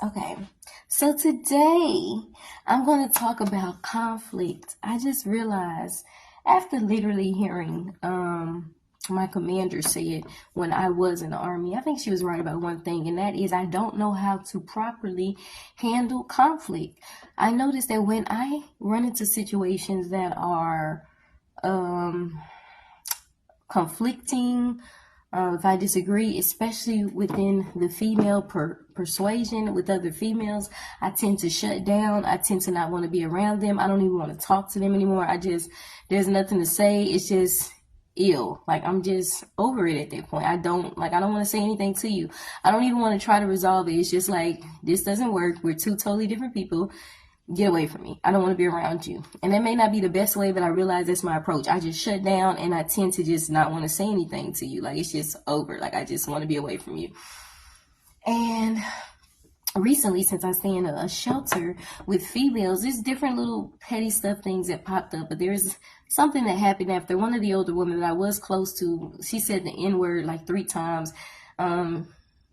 Okay, so today I'm going to talk about conflict. I just realized after literally hearing my commander say it when I was in the army, I think she was right about one thing, and that is I don't know how to properly handle conflict. I noticed that when I run into situations that are um, conflicting, if I disagree, especially within the female persuasion with other females, I tend to shut down. I tend to not want to be around them. I don't even want to talk to them anymore. There's nothing to say. It's just ill. Like, I'm just over it at that point. I don't want to say anything to you. I don't even want to try to resolve it. It's just like, this doesn't work. We're two totally different people. Get away from me. I don't want to be around you. And that may not be the best way, but I realize that's my approach. I just shut down and I tend to just not want to say anything to you. Like, it's just over. Like, I just want to be away from you. And recently, since I stay in a shelter with females, there's different little petty stuff, things that popped up. But there's something that happened after one of the older women that I was close to, she said the N-word like 3 times.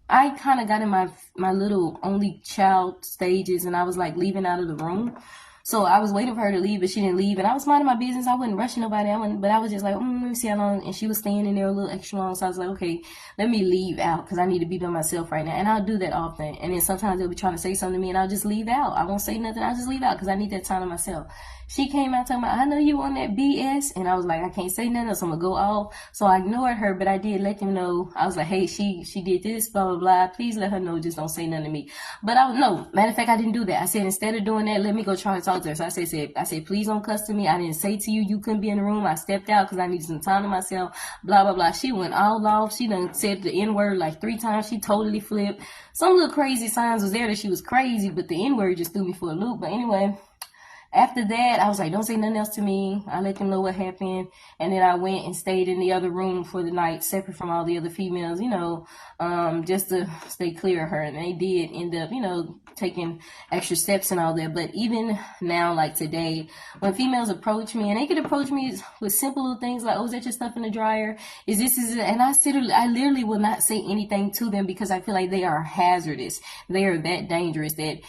I kind of got in my little only child stages, and I was like leaving out of the room. So I was waiting for her to leave, but she didn't leave. And I was minding my business. I wasn't rushing nobody. But I was just like, let me see how long. And she was staying in there a little extra long. So I was like, okay, let me leave out because I need to be by myself right now. And I'll do that often. And then sometimes they'll be trying to say something to me, and I'll just leave out. I won't say nothing. I'll just leave out because I need that time to myself. She came out talking about, I know you on that BS. And I was like, I can't say nothing else. I'm going to go off. So I ignored her, but I did let them know. I was like, hey, she did this, blah, blah, blah. Please let her know. Just don't say nothing to me. But no, matter of fact, I didn't do that. I said, instead of doing that, let me go try to talk to her. So I said, please don't cuss to me. I didn't say to you, you couldn't be in the room. I stepped out because I needed some time to myself, blah, blah, blah. She went all off. She done said the N-word like 3 times. She totally flipped. Some little crazy signs was there that she was crazy, but the N-word just threw me for a loop. But anyway, after that, I was like, don't say nothing else to me. I let them know what happened. And then I went and stayed in the other room for the night, separate from all the other females, just to stay clear of her. And they did end up, taking extra steps and all that. But even now, like today, when females approach me, and they could approach me with simple little things like, oh, is that your stuff in the dryer? Is this? And I literally will not say anything to them because I feel like they are hazardous. They are that dangerous that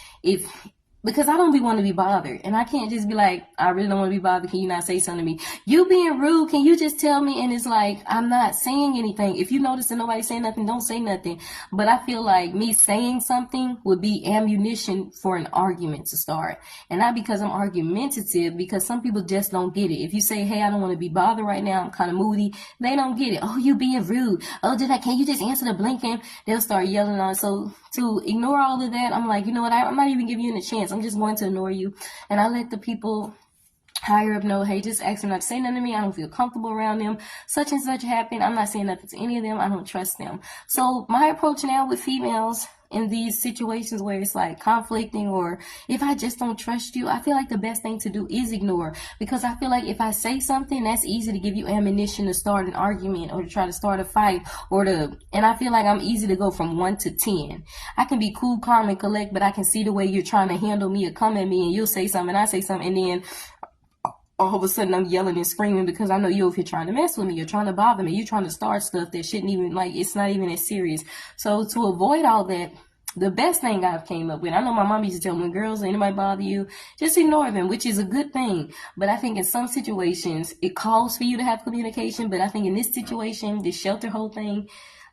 because I don't want to be bothered. And I can't just be like, I really don't want to be bothered. Can you not say something to me? You being rude, can you just tell me? And it's like, I'm not saying anything. If you notice that nobody's saying nothing, don't say nothing. But I feel like me saying something would be ammunition for an argument to start. And not because I'm argumentative, because some people just don't get it. If you say, hey, I don't want to be bothered right now, I'm kind of moody, they don't get it. Oh, you being rude. Oh, can you just answer the blinking? They'll start yelling on. So to ignore all of that, I'm like, you know what? I'm not even giving you a chance. I'm just going to ignore you. And I let the people higher up know, hey, just ask them not to say nothing to me. I don't feel comfortable around them. Such and such happened. I'm not saying nothing to any of them. I don't trust them. So my approach now with females in these situations where it's like conflicting, or if I just don't trust you, I feel like the best thing to do is ignore, because I feel like if I say something, that's easy to give you ammunition to start an argument or to try to start a fight and I feel like I'm easy to go from 1 to 10. I can be cool, calm, and collect, but I can see the way you're trying to handle me or come at me, and you'll say something and I say something, and then all of a sudden I'm yelling and screaming because I know you're trying to mess with me, you're trying to bother me, you're trying to start stuff that shouldn't even, like, it's not even as serious. So to avoid all that, the best thing I've came up with, I know my mom used to tell me, when girls, anybody bother you, just ignore them, which is a good thing. But I think in some situations, it calls for you to have communication. But I think in this situation, this shelter whole thing,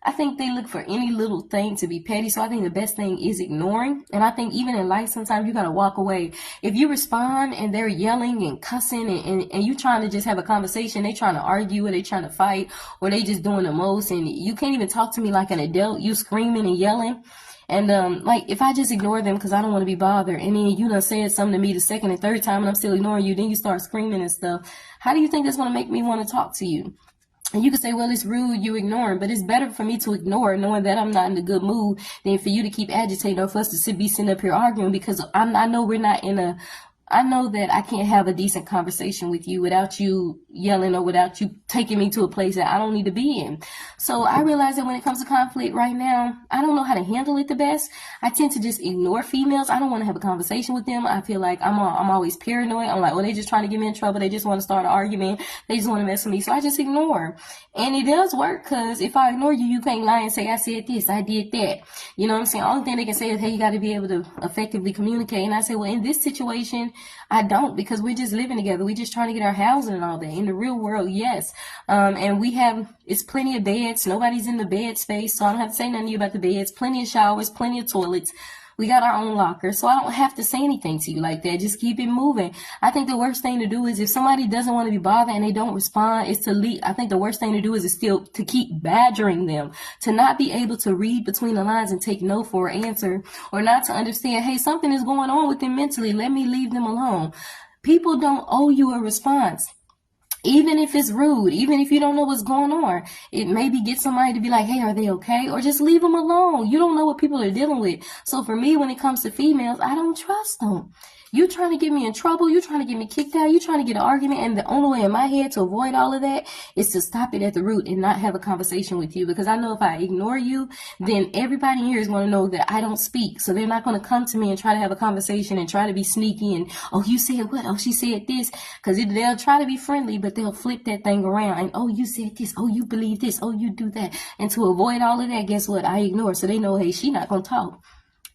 I think they look for any little thing to be petty. So I think the best thing is ignoring. And I think even in life, sometimes you got to walk away. If you respond and they're yelling and cussing and you trying to just have a conversation, they trying to argue or they trying to fight or they just doing the most, and you can't even talk to me like an adult, you screaming and yelling. And like, if I just ignore them because I don't want to be bothered, and then you done said something to me the second and third time and I'm still ignoring you, then you start screaming and stuff, how do you think that's going to make me want to talk to you? And you can say, well, it's rude, you ignoring, but it's better for me to ignore knowing that I'm not in a good mood than for you to keep agitating or for us to be sitting up here arguing, because I know we're not in a I know that I can't have a decent conversation with you without you yelling or without you taking me to a place that I don't need to be in. So I realize that when it comes to conflict right now, I don't know how to handle it the best. I tend to just ignore females. I don't want to have a conversation with them. I feel like I'm always paranoid. I'm like, well, they just trying to get me in trouble. They just want to start an argument. They just want to mess with me. So I just ignore. And it does work, because if I ignore you, you can't lie and say, I said this, I did that. You know what I'm saying? Only thing they can say is, hey, you got to be able to effectively communicate. And I say, well, in this situation, I don't, because we're just living together. We're just trying to get our housing and all that. In the real world, yes. And it's plenty of beds. Nobody's in the bed space, so I don't have to say nothing to you about the beds. Plenty of showers, plenty of toilets. We got our own locker, so I don't have to say anything to you like that. Just keep it moving. I think the worst thing to do is, if somebody doesn't want to be bothered and they don't respond, is to leave. I think the worst thing to do is still to keep badgering them, to not be able to read between the lines and take no for an answer, or not to understand, hey, something is going on with them mentally. Let me leave them alone. People don't owe you a response. Even if it's rude, even if you don't know what's going on, it maybe get somebody to be like, hey, are they okay? Or just leave them alone. You don't know what people are dealing with. So for me, when it comes to females, I don't trust them. You trying to get me in trouble, you trying to get me kicked out, you trying to get an argument, and the only way in my head to avoid all of that is to stop it at the root and not have a conversation with you. Because I know if I ignore you, then everybody here is going to know that I don't speak. So they're not going to come to me and try to have a conversation and try to be sneaky and, oh, you said what? Oh, she said this. Because they'll try to be friendly, but they'll flip that thing around and, oh, you said this. Oh, you believe this. Oh, you do that. And to avoid all of that, guess what? I ignore. So they know, hey, she not going to talk.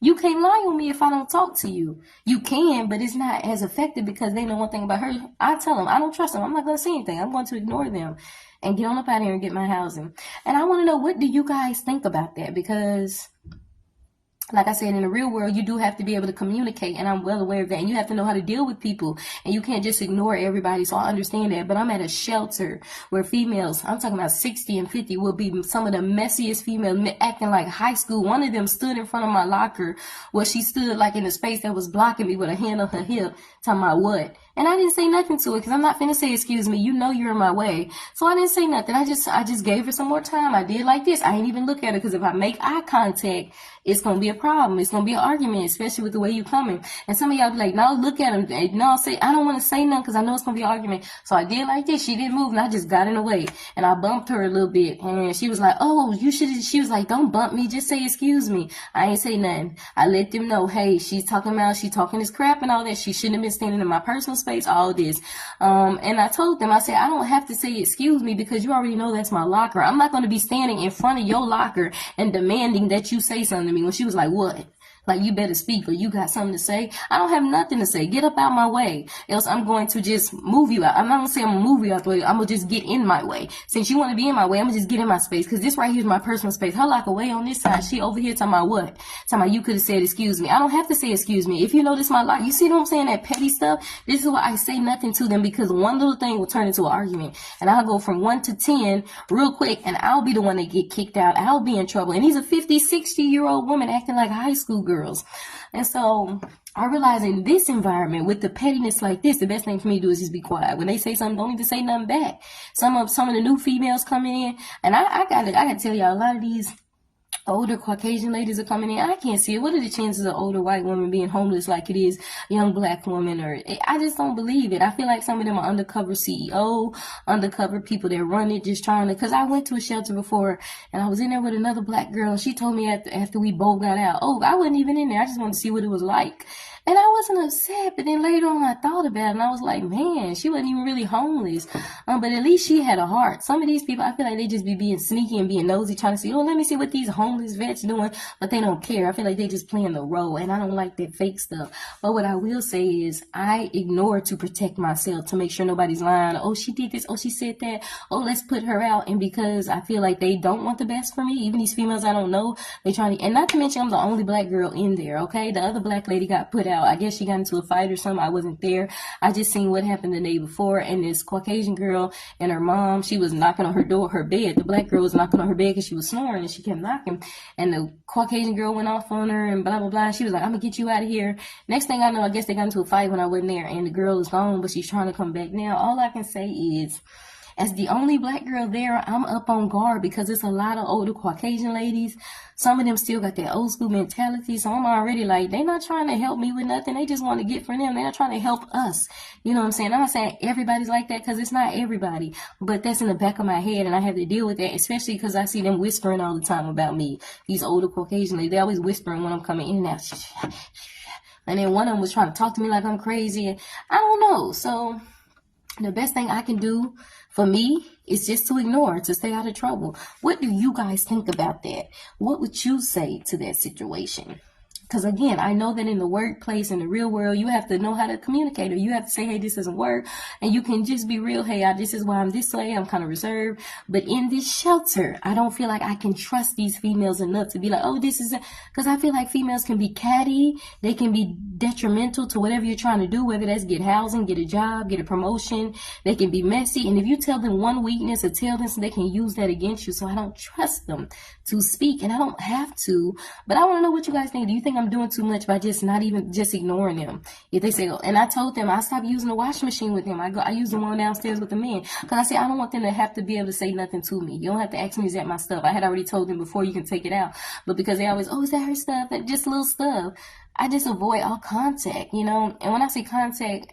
You can't lie on me if I don't talk to you. You can, but it's not as effective, because they know one thing about her. I tell them, I don't trust them. I'm not going to say anything. I'm going to ignore them and get on up out of here and get my housing. And I want to know, what do you guys think about that? Because, like I said, in the real world, you do have to be able to communicate, and I'm well aware of that. And you have to know how to deal with people, and you can't just ignore everybody. So I understand that. But I'm at a shelter where females, I'm talking about 60 and 50, will be some of the messiest females, acting like high school. One of them stood in front of my locker, where she stood like in a space that was blocking me with a hand on her hip, talking about what? And I didn't say nothing to it, because I'm not finna say, excuse me, you know you're in my way. So I didn't say nothing. I just gave her some more time. I did like this. I ain't even look at her, because if I make eye contact, it's going to be a problem. It's going to be an argument, especially with the way you coming. And some of y'all be like, no, look at him. No, I don't want to say nothing, because I know it's going to be an argument. So I did like this. She didn't move, and I just got in the way. And I bumped her a little bit. And she was like, oh, she was like, don't bump me. Just say, excuse me. I ain't say nothing. I let them know, hey, she talking this crap and all that. She shouldn't have been standing in my personal space, all this. And I told them, I said, I don't have to say excuse me, because you already know that's my locker. I'm not going to be standing in front of your locker and demanding that you say something to me. When she was like, what? Like, you better speak, or you got something to say. I don't have nothing to say. Get up out my way, else I'm going to just move you out. I'm not going to say I'm going to move you out the way. I'm going to just get in my way. Since you want to be in my way, I'm going to just get in my space, because this right here is my personal space. Her locker way on this side. She over here talking about what? Talking about you could have said excuse me. I don't have to say excuse me. If you know this my locker, you see what I'm saying? That petty stuff. This is why I say nothing to them, because one little thing will turn into an argument. And I'll go from 1 to 10 real quick, and I'll be the one that get kicked out. I'll be in trouble. And these are 50, 60-year-old women acting like high school girls. And so I realize in this environment, with the pettiness like this, the best thing for me to do is just be quiet. When they say something, don't even say nothing back. Some of the new females coming in, and I gotta tell y'all, a lot of these older Caucasian ladies are coming in. I can't see it. What are the chances of older white women being homeless like it is young black women? Or I just don't believe it. I feel like some of them are undercover CEO, undercover people that run it, just trying to. Because I went to a shelter before, and I was in there with another black girl, and she told me after we both got out, oh, I wasn't even in there. I just wanted to see what it was like. And I wasn't upset, but then later on I thought about it, and I was like, man, she wasn't even really homeless. But at least she had a heart. Some of these people, I feel like they just be being sneaky and being nosy, trying to see, oh, let me see what these homeless vets doing, but they don't care. I feel like they just playing the role, and I don't like that fake stuff. But what I will say is I ignore to protect myself, to make sure nobody's lying. Oh, she did this. Oh, she said that. Oh, let's put her out. And because I feel like they don't want the best for me, even these females I don't know, they trying to, and not to mention I'm the only black girl in there, okay? The other black lady got put out. I guess she got into a fight or something. I wasn't there. I just seen what happened the day before, and this Caucasian girl and her mom, she was knocking on her bed. The black girl was knocking on her bed because she was snoring, and she kept knocking, and the Caucasian girl went off on her and blah blah blah. She was like, I'm gonna get you out of here. Next thing I know, I guess they got into a fight when I wasn't there, and the girl is gone, but she's trying to come back now. All I can say is, As the only black girl there, I'm up on guard because it's a lot of older Caucasian ladies. Some of them still got that old school mentality. So I'm already like, they're not trying to help me with nothing. They just want to get from them. They're not trying to help us. You know what I'm saying? I'm not saying everybody's like that because it's not everybody. But that's in the back of my head, and I have to deal with that, especially because I see them whispering all the time about me. These older Caucasian ladies, they're always whispering when I'm coming in and out. And then one of them was trying to talk to me like I'm crazy. I don't know. So the best thing I can do for me is just to ignore, to stay out of trouble. What do you guys think about that? What would you say to that situation? Because again, I know that in the workplace, in the real world, you have to know how to communicate, or you have to say, hey, this doesn't work. And you can just be real. Hey, this is why I'm this way. I'm kind of reserved. But in this shelter, I don't feel like I can trust these females enough to be like, oh, this is it. Because I feel like females can be catty. They can be detrimental to whatever you're trying to do, whether that's get housing, get a job, get a promotion. They can be messy. And if you tell them one weakness or tell them so, they can use that against you. So I don't trust them to speak, and I don't have to. But I want to know what you guys think. Do you think I'm doing too much by just ignoring them? If they say, and I told them I stopped using the washing machine with them. I use the one downstairs with the men, because I said I don't want them to have to be able to say nothing to me. You don't have to ask me, is that my stuff? I had already told them before, you can take it out. But because they always, oh, is that her stuff? That just little stuff. I just avoid all contact, you know. And when I say contact,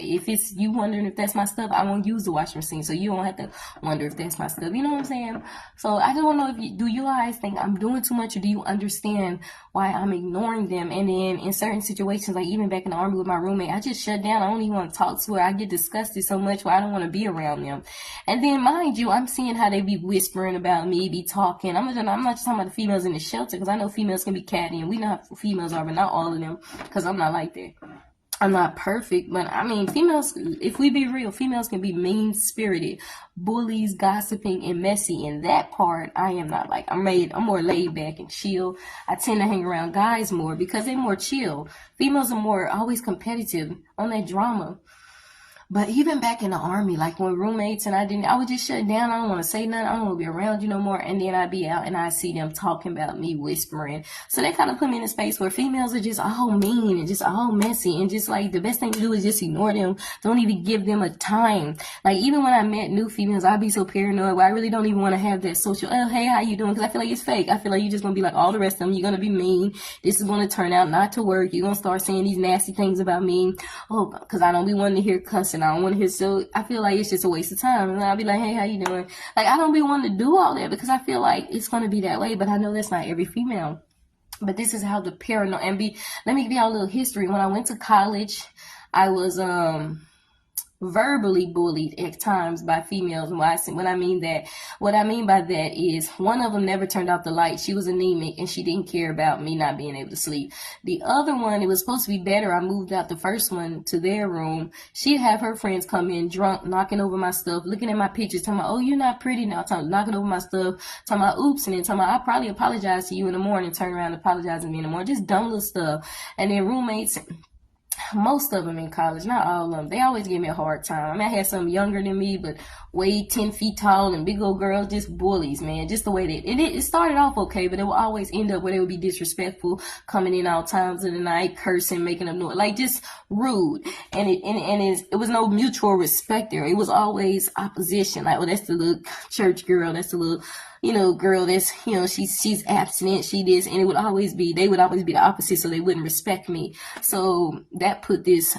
if it's you wondering if that's my stuff, I won't use the washing machine, so you don't have to wonder if that's my stuff. You know what I'm saying? So I just want to know, do you guys think I'm doing too much, or do you understand why I'm ignoring them? And then in certain situations, like even back in the Army with my roommate, I just shut down. I don't even want to talk to her. I get disgusted so much where I don't want to be around them. And then mind you, I'm seeing how they be whispering about me, be talking. I'm not just talking about the females in the shelter, because I know females can be catty, and we know how females are, but not all of them, because I'm not like that. I'm not perfect, but I mean, females, if we be real, females can be mean-spirited, bullies, gossiping, and messy. In that part, I am not like. I'm more laid back and chill. I tend to hang around guys more because they're more chill. Females are more always competitive on that drama. But even back in the Army, like when roommates and I would just shut down. I don't want to say nothing. I don't want to be around you no more. And then I'd be out and I see them talking about me, whispering. So they kind of put me in a space where females are just all mean and just all messy. And just like the best thing to do is just ignore them. Don't even give them a time. Like even when I met new females, I'd be so paranoid where I really don't even want to have that social, oh, hey, how you doing? Because I feel like it's fake. I feel like you're just going to be like all the rest of them. You're going to be mean. This is going to turn out not to work. You're going to start saying these nasty things about me. Oh, because I don't be wanting to hear cussing. I don't want to hear, so I feel like it's just a waste of time. And I'll be like, hey, how you doing? Like, I don't be wanting to do all that because I feel like it's going to be that way, but I know that's not every female. But this is how the paranoid, let me give y'all a little history. When I went to college, I was, verbally bullied at times by females. What I mean by that is one of them never turned off the light. She was anemic and she didn't care about me not being able to sleep. The other one, it was supposed to be better. I moved out the first one to their room. She'd have her friends come in drunk, knocking over my stuff, looking at my pictures, talking about, oh, you're not pretty now, knocking over my stuff, talking about, oops, and then talking about, I'll probably apologize to you in the morning, turn around and apologize to me in the morning. Just dumb little stuff. And then roommates, most of them in college, not all of them, they always give me a hard time. I mean, I had some younger than me, but way 10 feet tall and big old girls, just bullies, man. Just the way that it started off okay, but it would always end up where they would be disrespectful, coming in all times of the night, cursing, making a noise, like just rude. And it was no mutual respect there. It was always opposition. Like, well, that's the little church girl, that's the little, girl that's, she's abstinent, she this, and they would always be the opposite, so they wouldn't respect me. So that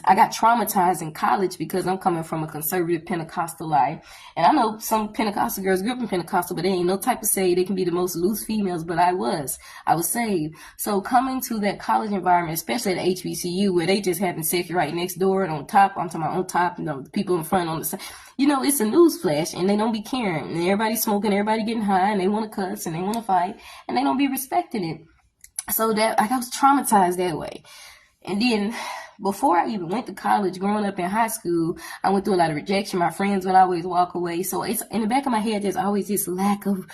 I got traumatized in college because I'm coming from a conservative Pentecostal life. And I know some Pentecostal girls grew up in Pentecostal, but they ain't no type of say they can be the most loose females, but I was saved. So coming to that college environment, especially at HBCU, where they just having sex right next door and on top, I'm talking about on top, the people in front on the side. It's a news flash, and they don't be caring. And everybody's smoking, everybody getting high, and they want to cuss, and they want to fight, and they don't be respecting it. So that I was traumatized that way. And then before I even went to college, growing up in high school, I went through a lot of rejection. My friends would always walk away. So it's in the back of my head, there's always this lack of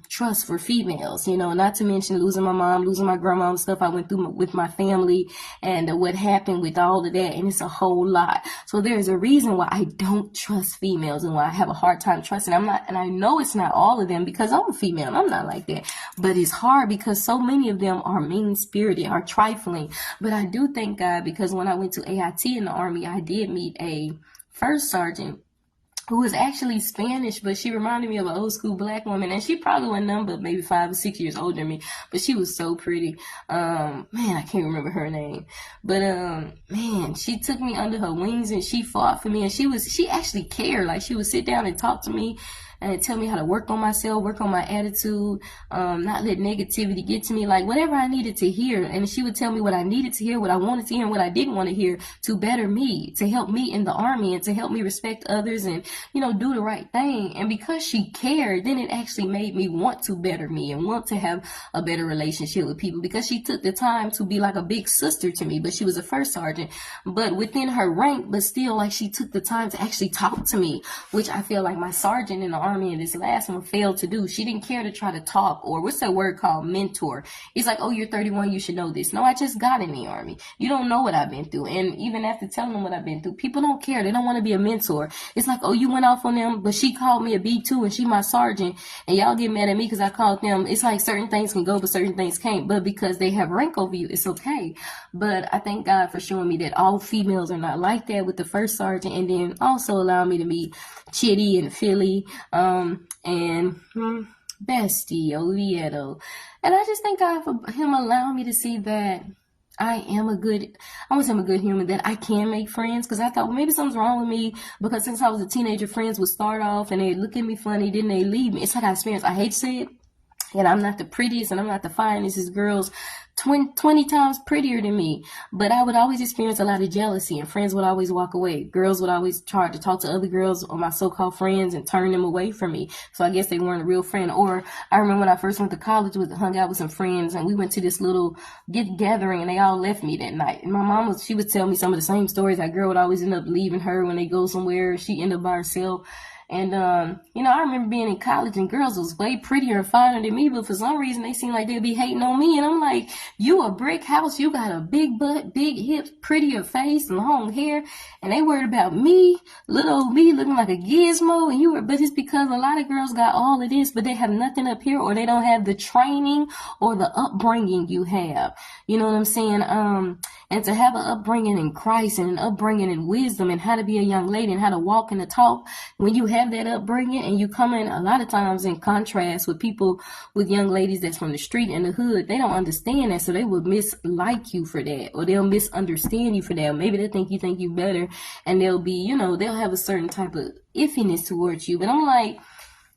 trust for females, not to mention losing my mom, losing my grandma, and stuff I went through with my family, and what happened with all of that. And it's a whole lot. So there's a reason why I don't trust females and why I have a hard time trusting. And I know it's not all of them because I'm a female. I'm not like that, but it's hard because so many of them are mean spirited, are trifling. But I do thank God, because when I went to AIT in the Army, I did meet a first sergeant who was actually Spanish, but she reminded me of an old school black woman, and she probably wasn't none but maybe 5 or 6 years older than me, but she was so pretty. Man, I can't remember her name, but man, she took me under her wings and she fought for me, and she actually cared. Like, she would sit down and talk to me and tell me how to work on myself, work on my attitude, not let negativity get to me, like whatever I needed to hear. And she would tell me what I needed to hear, what I wanted to hear, and what I didn't want to hear to better me, to help me in the army, and to help me respect others and, do the right thing. And because she cared, then it actually made me want to better me and want to have a better relationship with people, because she took the time to be like a big sister to me. But she was a first sergeant, but within her rank, but still, like, she took the time to actually talk to me, which I feel like my sergeant in the army and this last one failed to do. She didn't care to try to talk, or what's that word called, mentor. It's like, oh, you're 31, you should know this. No, I just got in the army. You don't know what I've been through. And even after telling them what I've been through, people don't care. They don't want to be a mentor. It's like, oh, you went off on them, but she called me a B2 and she my sergeant, and y'all get mad at me because I called them. It's like certain things can go, but certain things can't. But because they have rank over you, it's okay. But I thank God for showing me that all females are not like that with the first sergeant, and then also allowing me to meet Chitty and Philly, and Bestie, Oviedo. And I just thank God for him allowing me to see that I won't say I'm a good human, that I can make friends, because I thought, well, maybe something's wrong with me, because since I was a teenager, friends would start off and they'd look at me funny, then they leave me. It's like I experienced, I hate to say it, and I'm not the prettiest and I'm not the finest. These girls 20 times prettier than me, but I would always experience a lot of jealousy, and friends would always walk away. Girls would always try to talk to other girls, or my so-called friends, and turn them away from me. So I guess they weren't a real friend. Or I remember when I first went to college, hung out with some friends, and we went to this little gathering, and they all left me that night. And my mom she would tell me some of the same stories. That girl would always end up leaving her when they go somewhere. She ended up by herself. And, I remember being in college and girls was way prettier and finer than me, but for some reason they seemed like they'd be hating on me. And I'm like, you a brick house, you got a big butt, big hips, prettier face, long hair, and they worried about me, little old me looking like a gizmo. And but it's because a lot of girls got all of this, but they have nothing up here, or they don't have the training or the upbringing you have. You know what I'm saying? And to have an upbringing in Christ, and an upbringing in wisdom, and how to be a young lady, and how to walk and to talk, when you have that upbringing, and you come in a lot of times in contrast with people, with young ladies that's from the street and the hood, they don't understand that, so they would mislike you for that, or they'll misunderstand you for that. Or maybe they think you better, and they'll be, they'll have a certain type of iffiness towards you. But I'm like,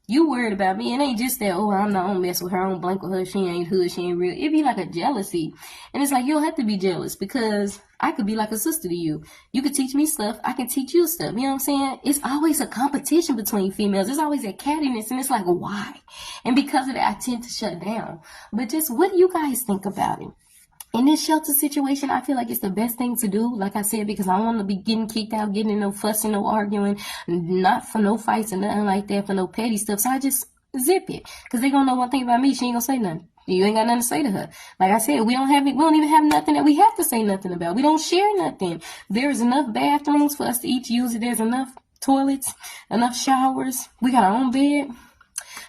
you worried about me. It ain't just that, oh, I'm not gonna mess with her, I don't blank with her, she ain't hood, she ain't real. It'd be like a jealousy. And it's like, you don't have to be jealous, because I could be like a sister to you. You could teach me stuff, I can teach you stuff. You know what I'm saying? It's always a competition between females. There's always that cattiness, and it's like, why? And because of that, I tend to shut down. But just, what do you guys think about it? In this shelter situation, I feel like it's the best thing to do, like I said, because I don't want to be getting kicked out, getting in no fussing, no arguing, not for no fights and nothing like that, for no petty stuff. So I just zip it, because they gonna know one thing about me, she ain't gonna say nothing. You ain't got nothing to say to her. Like I said, we don't even have nothing that we have to say nothing about. We don't share nothing. There's enough bathrooms for us to each use it. There's enough toilets, enough showers. We got our own bed.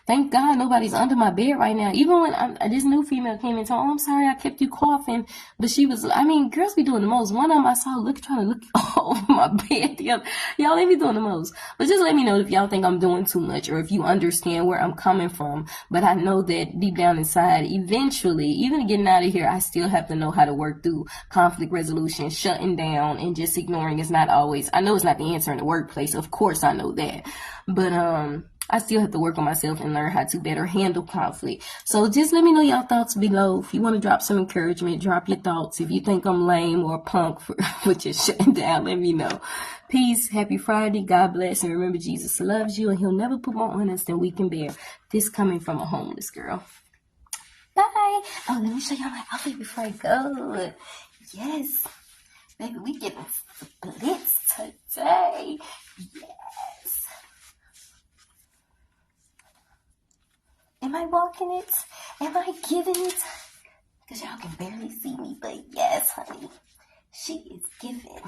Thank God nobody's under my bed right now. Even when this new female came and told me, oh, I'm sorry I kept you coughing. But she was, girls be doing the most. One of them I saw trying to look over my bed. Y'all, they be doing the most. But just let me know if y'all think I'm doing too much, or if you understand where I'm coming from. But I know that deep down inside, eventually, even getting out of here, I still have to know how to work through conflict resolution, shutting down, and just ignoring is not always, I know it's not the answer in the workplace. Of course I know that. But, I still have to work on myself and learn how to better handle conflict. So just let me know your thoughts below. If you want to drop some encouragement, drop your thoughts. If you think I'm lame or a punk for just shutting down, let me know. Peace. Happy Friday. God bless. And remember, Jesus loves you, and he'll never put more on us than we can bear. This coming from a homeless girl. Bye. Oh, let me show y'all my outfit before I go. Yes. Baby, we getting splits today. Yes. Am I walking it? Am I giving it? Because y'all can barely see me, but yes, honey. She is giving.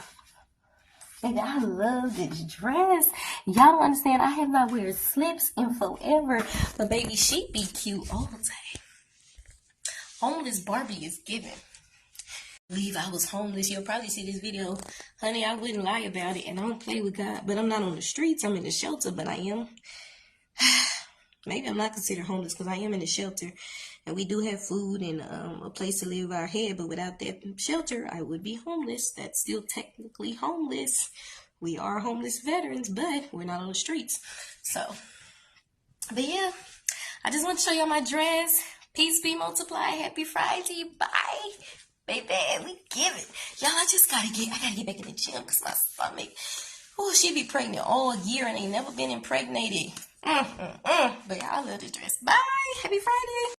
Baby, I love this dress. Y'all don't understand. I have not wear slips in forever. But baby, she be cute all day. Homeless Barbie is giving. Believe I was homeless. You'll probably see this video. Honey, I wouldn't lie about it. And I don't play with God. But I'm not on the streets. I'm in the shelter. But I am. Maybe I'm not considered homeless because I am in the shelter. And we do have food and a place to live our head. But without that shelter, I would be homeless. That's still technically homeless. We are homeless veterans, but we're not on the streets. So, but yeah. I just want to show y'all my dress. Peace be multiplied. Happy Friday. Bye. Baby, we give it. Y'all, I gotta get back in the gym because my stomach, oh, she be pregnant all year and ain't never been impregnated. But y'all love this dress. Bye. Happy Friday.